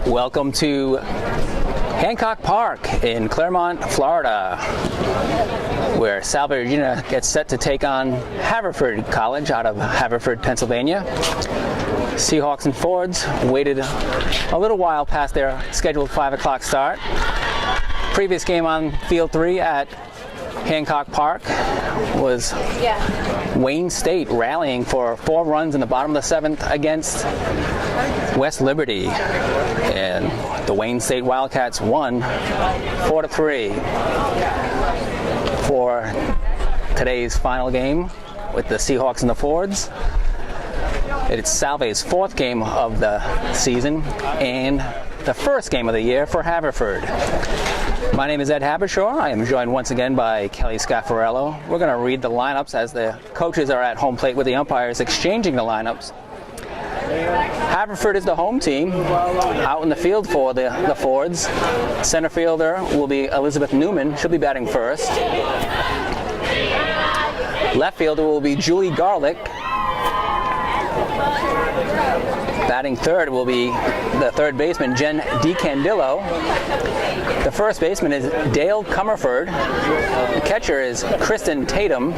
Welcome to Hancock Park in Claremont, Florida, where Salve, Regina gets set to take on Haverford College out of Haverford, Pennsylvania. Seahawks and Fords waited a little while past their scheduled 5 o'clock start. Previous game on Field 3 at Hancock Park was Wayne State rallying for 4 runs in the bottom of the 7th against West Liberty, and the Wayne State Wildcats won 4-3. For today's final game with the Seahawks and the Fords, it's Salve's 4th game of the season and the first game of the year for Haverford. My name is Ed Habershaw. I am joined once again by Kelly Scaffarello. We're going to read the lineups as the coaches are at home plate with the umpires exchanging the lineups. Haverford is the home team. Out in the field for the Fords, center fielder will be Elizabeth Newman. She'll be batting first. Left fielder will be Julie Garlick. Batting third will be the third baseman, Jen DiCandillo. The first baseman is Dale Comerford. The catcher is Kristen Tatum.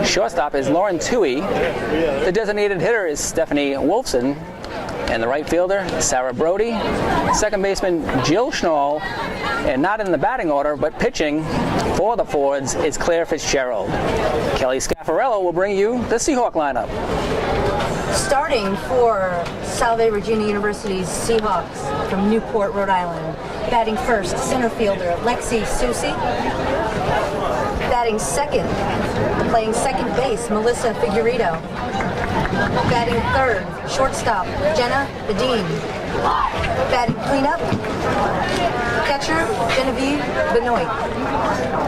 Shortstop is Lauren Toohey. The designated hitter is Stephanie Wolfson. And the right fielder, Sarah Brody. Second baseman, Jill Schnall. And not in the batting order, but pitching for the Fords is Claire Fitzgerald. Kelly Scaffarello will bring you the Seahawk lineup. Starting for Salve Regina University's Seahawks from Newport, Rhode Island. Batting first, center fielder Lexi Susi. Batting second, playing second base, Melissa Figueredo. Batting third, shortstop, Jenna Bedeen. Batting cleanup, catcher, Genevieve Benoit.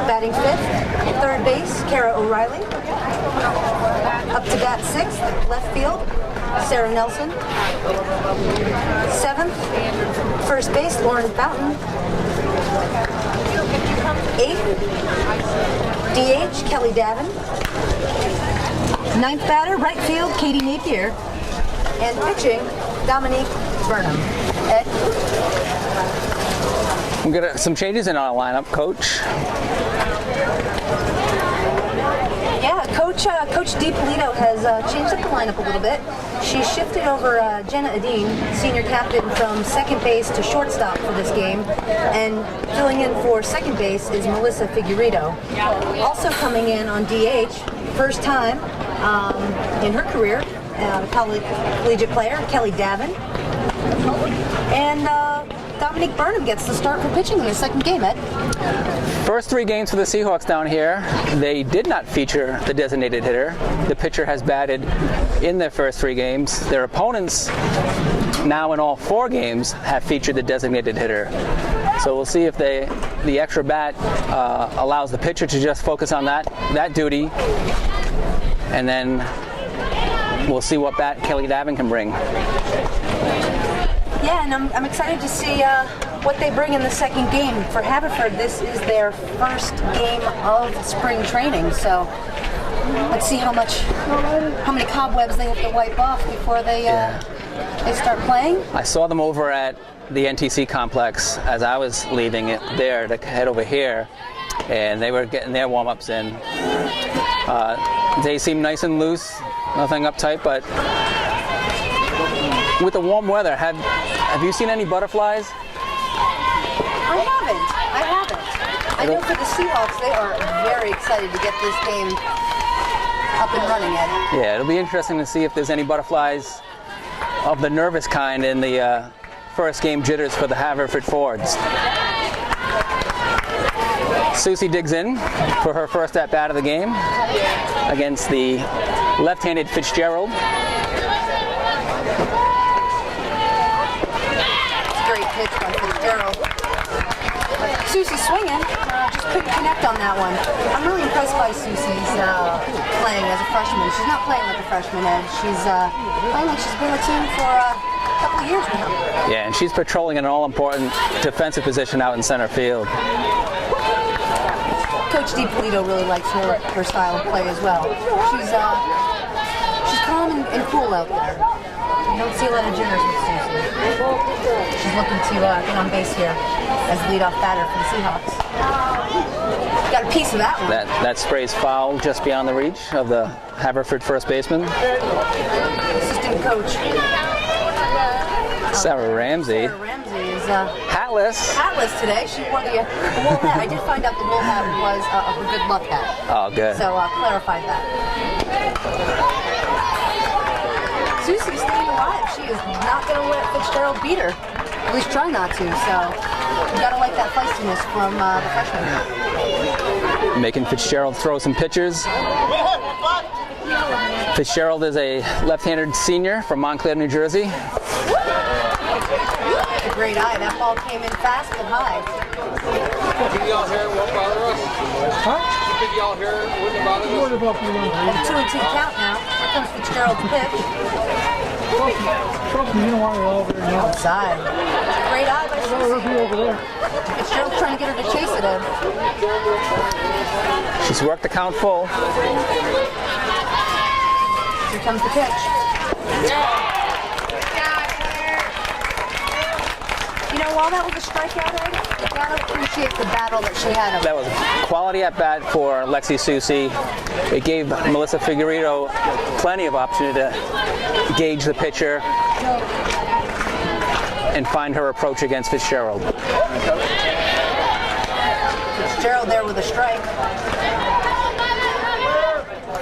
Batting fifth, third base, Kara O'Reilly. Up to bat sixth, left field, Sarah Nelson. Seventh, first base, Lauren Fountain. Eighth, DH, Kelly Davin. Ninth batter, right field, Katie Napier. And pitching, Dominique Burnham. Ed? We'll get some changes in our lineup, Coach. Yeah, Coach DiPolito has changed up the lineup a little bit. She shifted over Jenna Adine, senior captain, from second base to shortstop for this game. And filling in for second base is Melissa Figueredo. Also coming in on DH, first time in her career, collegiate player, Kelly Davin. And Dominique Burnham gets the start for pitching in the second game, Ed. First 3 games for the Seahawks down here, they did not feature the designated hitter. The pitcher has batted in their first 3 games. Their opponents now in all 4 games have featured the designated hitter. So we'll see if the extra bat allows the pitcher to just focus on that duty, and then we'll see what bat Kelly Davin can bring. Yeah, and I'm excited to see what they bring in the second game. For Haverford, this is their first game of spring training, so let's see how many cobwebs they have to wipe off before they start playing. I saw them over at the NTC complex as I was leaving it there to head over here, and they were getting their warm-ups in. They seem nice and loose, nothing uptight, but with the warm weather, have you seen any butterflies? I haven't. I know for the Seahawks, they are very excited to get this game up and running, Ed. Yeah, it'll be interesting to see if there's any butterflies of the nervous kind in the first game jitters for the Haverford Fords. Susie digs in for her first at-bat of the game against the left-handed Fitzgerald. Great pitch by Fitzgerald. Susie swinging, just couldn't connect on that one. I'm really impressed by Susie's playing as a freshman. She's not playing like a freshman, Ed. She's playing like she's been with the team for a couple of years now. Yeah, and she's patrolling an all-important defensive position out in center field. Coach DiPolito really likes her style of play as well. She's calm and cool out there. don't see a lot of jitters with Susie. She's looking to get on base here as leadoff batter for the Seahawks. Got a piece of that one. That spray's foul just beyond the reach of the Haverford first baseman. Assistant coach Sarah Ramsey. Sarah Ramsey is Hatless. today. She wore the wool hat. I did find out the wool hat was a good luck hat. Oh, good. So clarified that. Susie's staying alive. She is not going to let Fitzgerald beat her. At least try not to. So you got to like that feistiness from the freshman. Making Fitzgerald throw some pitches. Fitzgerald is a left-handed senior from Montclair, New Jersey. A great eye. That ball came in fast and high. Think y'all here won't bother us? Huh? You think y'all here wouldn't bother us? A 2-2 count now. Here comes Fitzgerald's pitch. Outside. Great eye by Susie. Fitzgerald's trying to get her to chase it in. She's worked the count full. Here comes the pitch. You know, while that was a strikeout, Ed, you gotta appreciate the battle that she had. That was a quality at bat for Lexi Susie. It gave Melissa Figueredo plenty of opportunity to gauge the pitcher and find her approach against Fitzgerald. Fitzgerald there with a strike.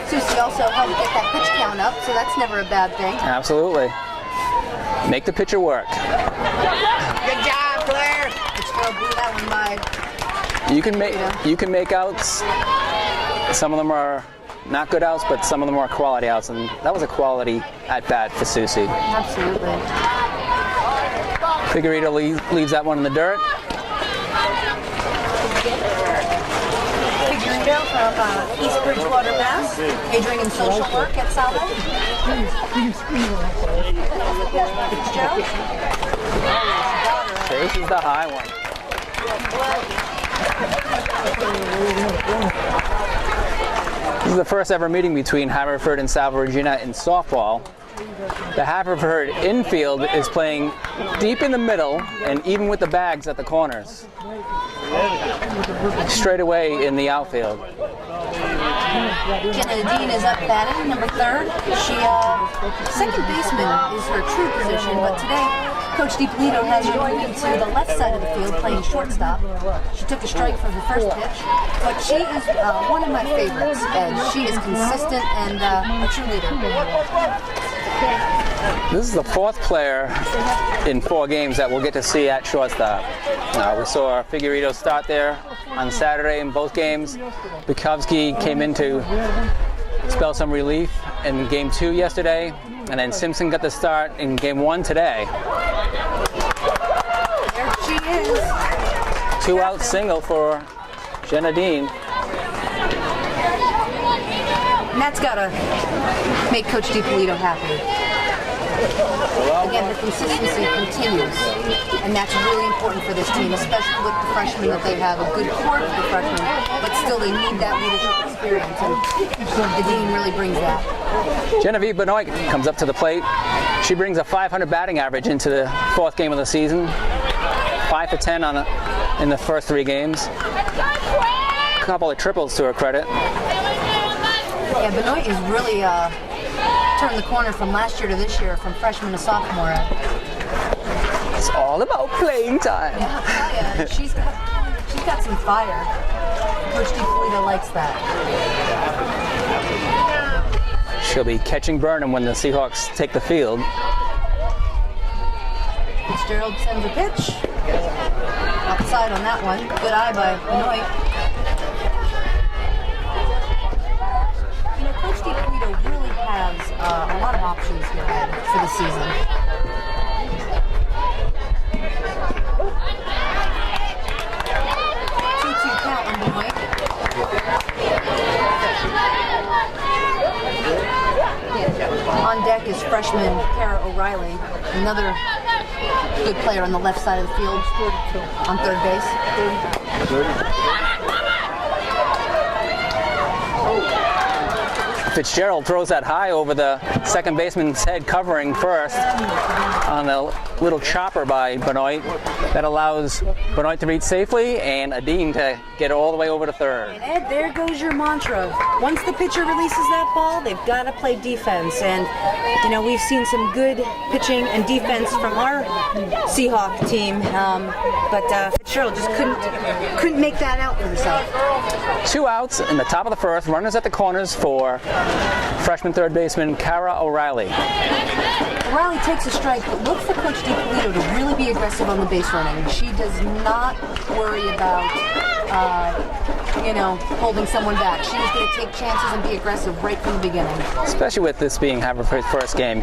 Susie also helped get that pitch count up, so that's never a bad thing. Absolutely. Make the pitcher work. Good job, Claire. Fitzgerald blew that one by. You can make outs. Some of them are not good outs, but some of them are quality outs, and that was a quality at bat for Susie. Absolutely. Figueredo leaves that one in the dirt. Figueredo from East Bridgewater, Mass. Majoring in social work at Salve. Fitzgerald. This is the high one. This is the first ever meeting between Haverford and Salve Regina in softball. The Haverford infield is playing deep in the middle and even with the bags at the corners. Straight away in the outfield. Jenna Dean is up batting, number 3rd. She, second baseman is her true position, but today Coach DiPolito has her moving to the left side of the field playing shortstop. She took a strike from her first pitch, but she is one of my favorites, and she is consistent and a true leader. This is the 4th player in 4 games that we'll get to see at shortstop. We saw Figueredo start there on Saturday in both games. Bukowski came in to spell some relief in game 2 yesterday, and then Simpson got the start in game 1 today. There she is. 2-out single for Jenna Dean. And that's got to make Coach DiPolito happy. Again, the consistency continues, and that's really important for this team, especially with the freshmen that they have. A good core for the freshmen, but still they need that leadership experience, and the Dean really brings that. Genevieve Benoit comes up to the plate. She brings a .500 batting average into the 4th game of the season. 5 for 10 in the first 3 games. A couple of triples to her credit. Yeah, Benoit is really turned the corner from last year to this year, from freshman to sophomore. It's all about playing time. Yeah, I'll tell you, she's got some fire. Coach DiPolito likes that. She'll be catching Burnham when the Seahawks take the field. Fitzgerald sends a pitch. Outside on that one. Good eye by Benoit. You know, Coach DiPolito really has a lot of options here for the season. Count on Benoit. On deck is freshman Kara O'Reilly, another good player on the left side of the field, on third base. Fitzgerald throws that high over the second baseman's head, covering first on a little chopper by Benoit. That allows Benoit to reach safely and Adine to get all the way over to third. And Ed, there goes your mantra. Once the pitcher releases that ball, they've got to play defense. And, you know, we've seen some good pitching and defense from our Seahawk team. But Fitzgerald just couldn't make that out for himself. 2 outs in the top of the first. Runners at the corners for freshman third baseman Kara O'Reilly. O'Reilly takes a strike, but look for Coach DiPolito to really be aggressive on the base running. She does not worry about, holding someone back. She's going to take chances and be aggressive right from the beginning. Especially with this being Haverford's first game.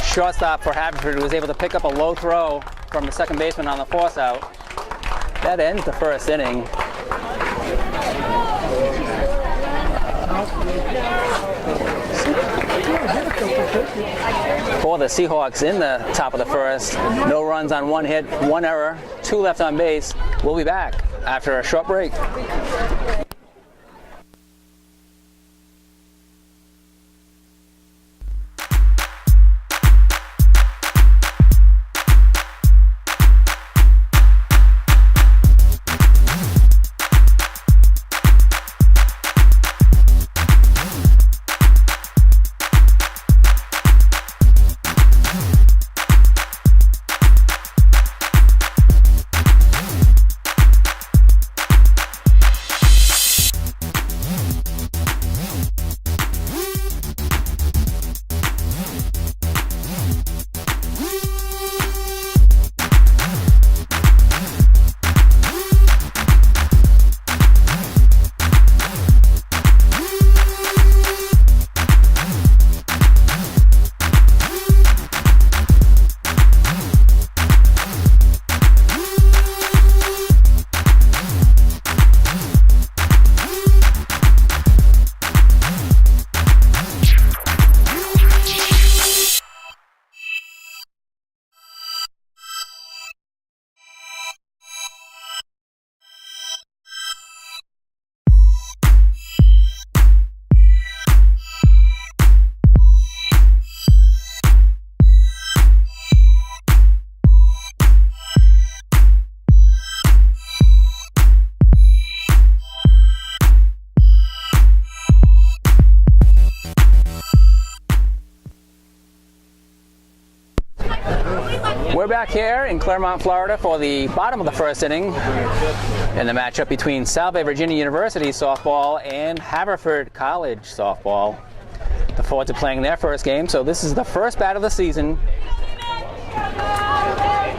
Shortstop for Haverford was able to pick up a low throw from the second baseman on the force out. That ends the first inning. For the Seahawks in the top of the first, no runs on 1 hit, 1 error, 2 left on base. We'll be back after a short break. We're back here in Claremont, Florida for the bottom of the first inning in the matchup between Salve, Virginia University softball and Haverford College softball. Look forward to playing their first game. So this is the first bat of the season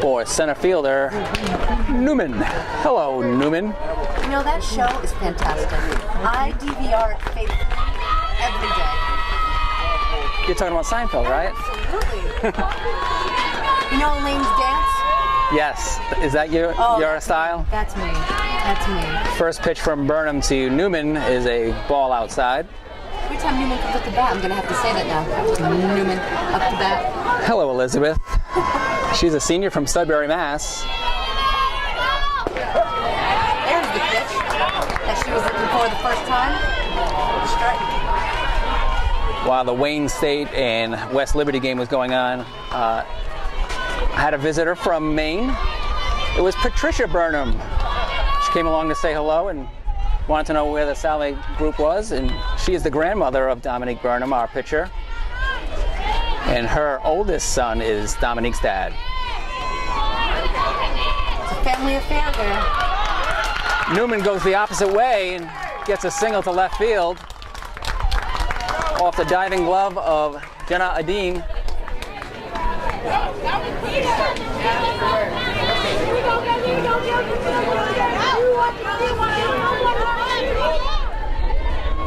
for center fielder Newman. Hello, Newman. You know, that show is fantastic. I DVR it faithfully every day. You're talking about Seinfeld, right? Absolutely. You know Elaine's dance? Yes. Is that your style? That's me. That's me. First pitch from Burnham to Newman is a ball outside. Every time Newman comes up to bat, I'm going to have to say that now. Newman up to bat. Hello, Elizabeth. She's a senior from Sudbury, Mass. There's the pitch that she was looking for the first time. Strike. While the Wayne State and West Liberty game was going on, I had a visitor from Maine. It was Patricia Burnham. She came along to say hello and wanted to know where the Salve group was, and she is the grandmother of Dominique Burnham, our pitcher. And her oldest son is Dominique's dad. It's a family affair there. Newman goes the opposite way and gets a single to left field off the diving glove of Jenna Adine.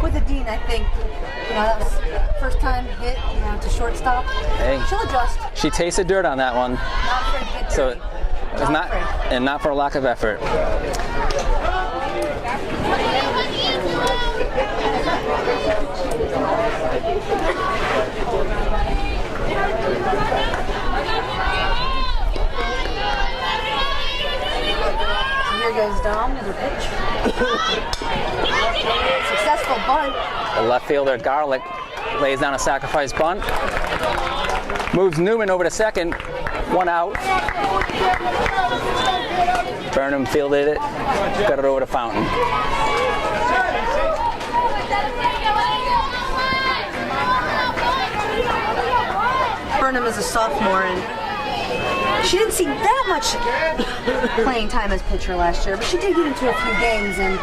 With Adine, I think, that was first time hit, to shortstop. Hey, she'll adjust. She tasted dirt on that one. Not afraid to get dirty. So it was not for a lack of effort. Here goes Dom with her pitch. The left fielder, Garlick, lays down a sacrifice bunt. Moves Newman over to second. 1 out. Burnham fielded it. Got it over to Fountain. Burnham is a sophomore, and she didn't see that much playing time as pitcher last year, but she did get into a few games, and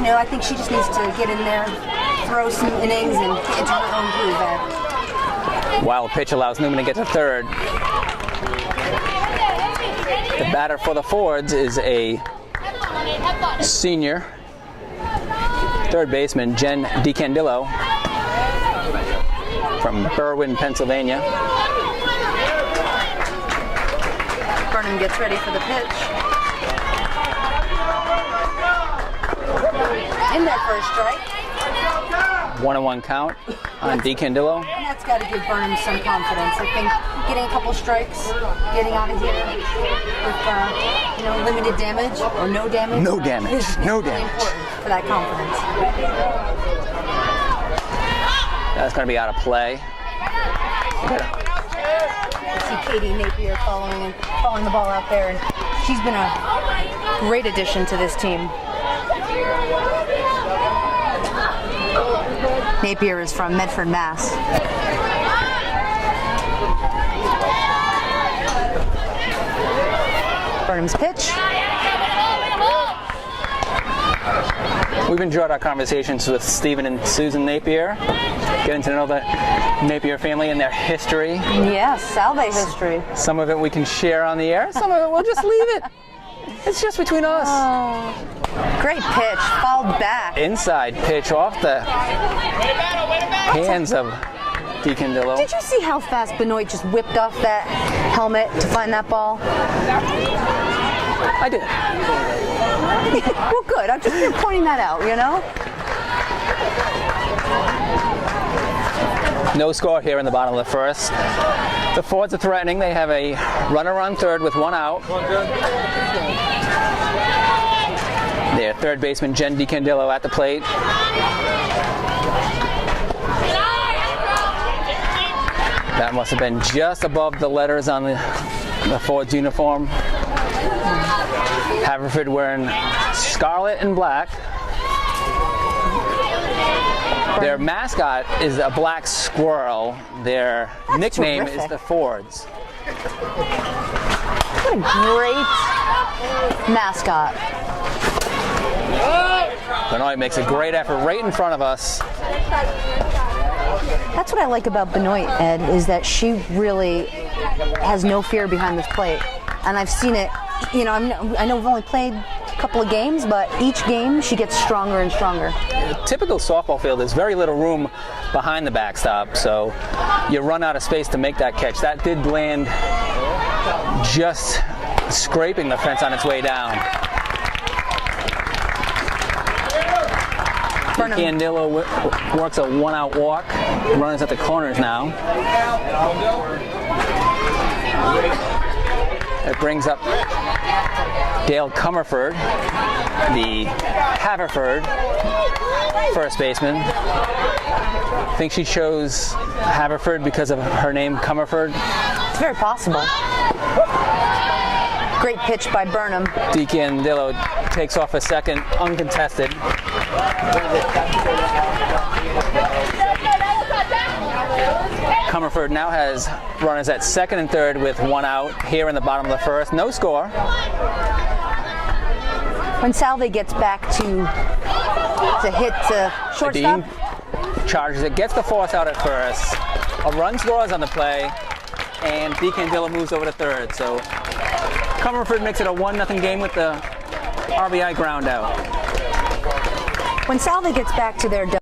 I think she just needs to get in there, throw some innings, and get into her own groove there. Wild pitch allows Newman to get to third. The batter for the Fords is a senior third baseman, Jen DiCandillo, from Berwyn, Pennsylvania. Burnham gets ready for the pitch. In there for a strike. 1-1 count on DiCandillo. And that's got to give Burnham some confidence. I think getting a couple strikes, getting out of here with limited damage or no damage. No damage. Is No really damage. important for that confidence. That's going to be out of play. See Katie Napier following the ball out there, and she's been a great addition to this team. Napier is from Medford, Mass. Burnham's pitch. We've enjoyed our conversations with Stephen and Susan Napier, getting to know the Napier family and their history. Yes, Salve history. Some of it we can share on the air, some of it we'll just leave it. It's just between us. Oh, great pitch, fouled back. Inside pitch off the hands of DiCandillo. Did you see how fast Benoit just whipped off that helmet to find that ball? I did. Well, good. I'm just pointing that out, No score here in the bottom of the first. The Fords are threatening. They have a runner on third with 1 out. Their third baseman, Jen DiCandillo, at the plate. That must have been just above the letters on the Fords uniform. Haverford wearing scarlet and black. Their mascot is a black squirrel. Their nickname is the Fords. What a great mascot. Benoit makes a great effort right in front of us. That's what I like about Benoit, Ed, is that she really has no fear behind this plate. And I've seen it, I know we've only played a couple of games, but each game she gets stronger and stronger. A typical softball field, there's very little room behind the backstop, so you run out of space to make that catch. That did land just scraping the fence on its way down. DiCandillo works a 1-out walk. Runners at the corners now. It brings up Dale Comerford, the Haverford first baseman. I think she chose Haverford because of her name, Comerford. It's very possible. Great pitch by Burnham. DiCandillo takes off a second, uncontested. Comerford now has runners at second and third with 1 out here in the bottom of the first. No score. When Salve gets back to hit to shortstop. Adine charges it, gets the force out at first. A run scores on the play, and DiCandillo moves over to third. So Comerford makes it a 1-0 game with the RBI ground out. When Salve gets back to their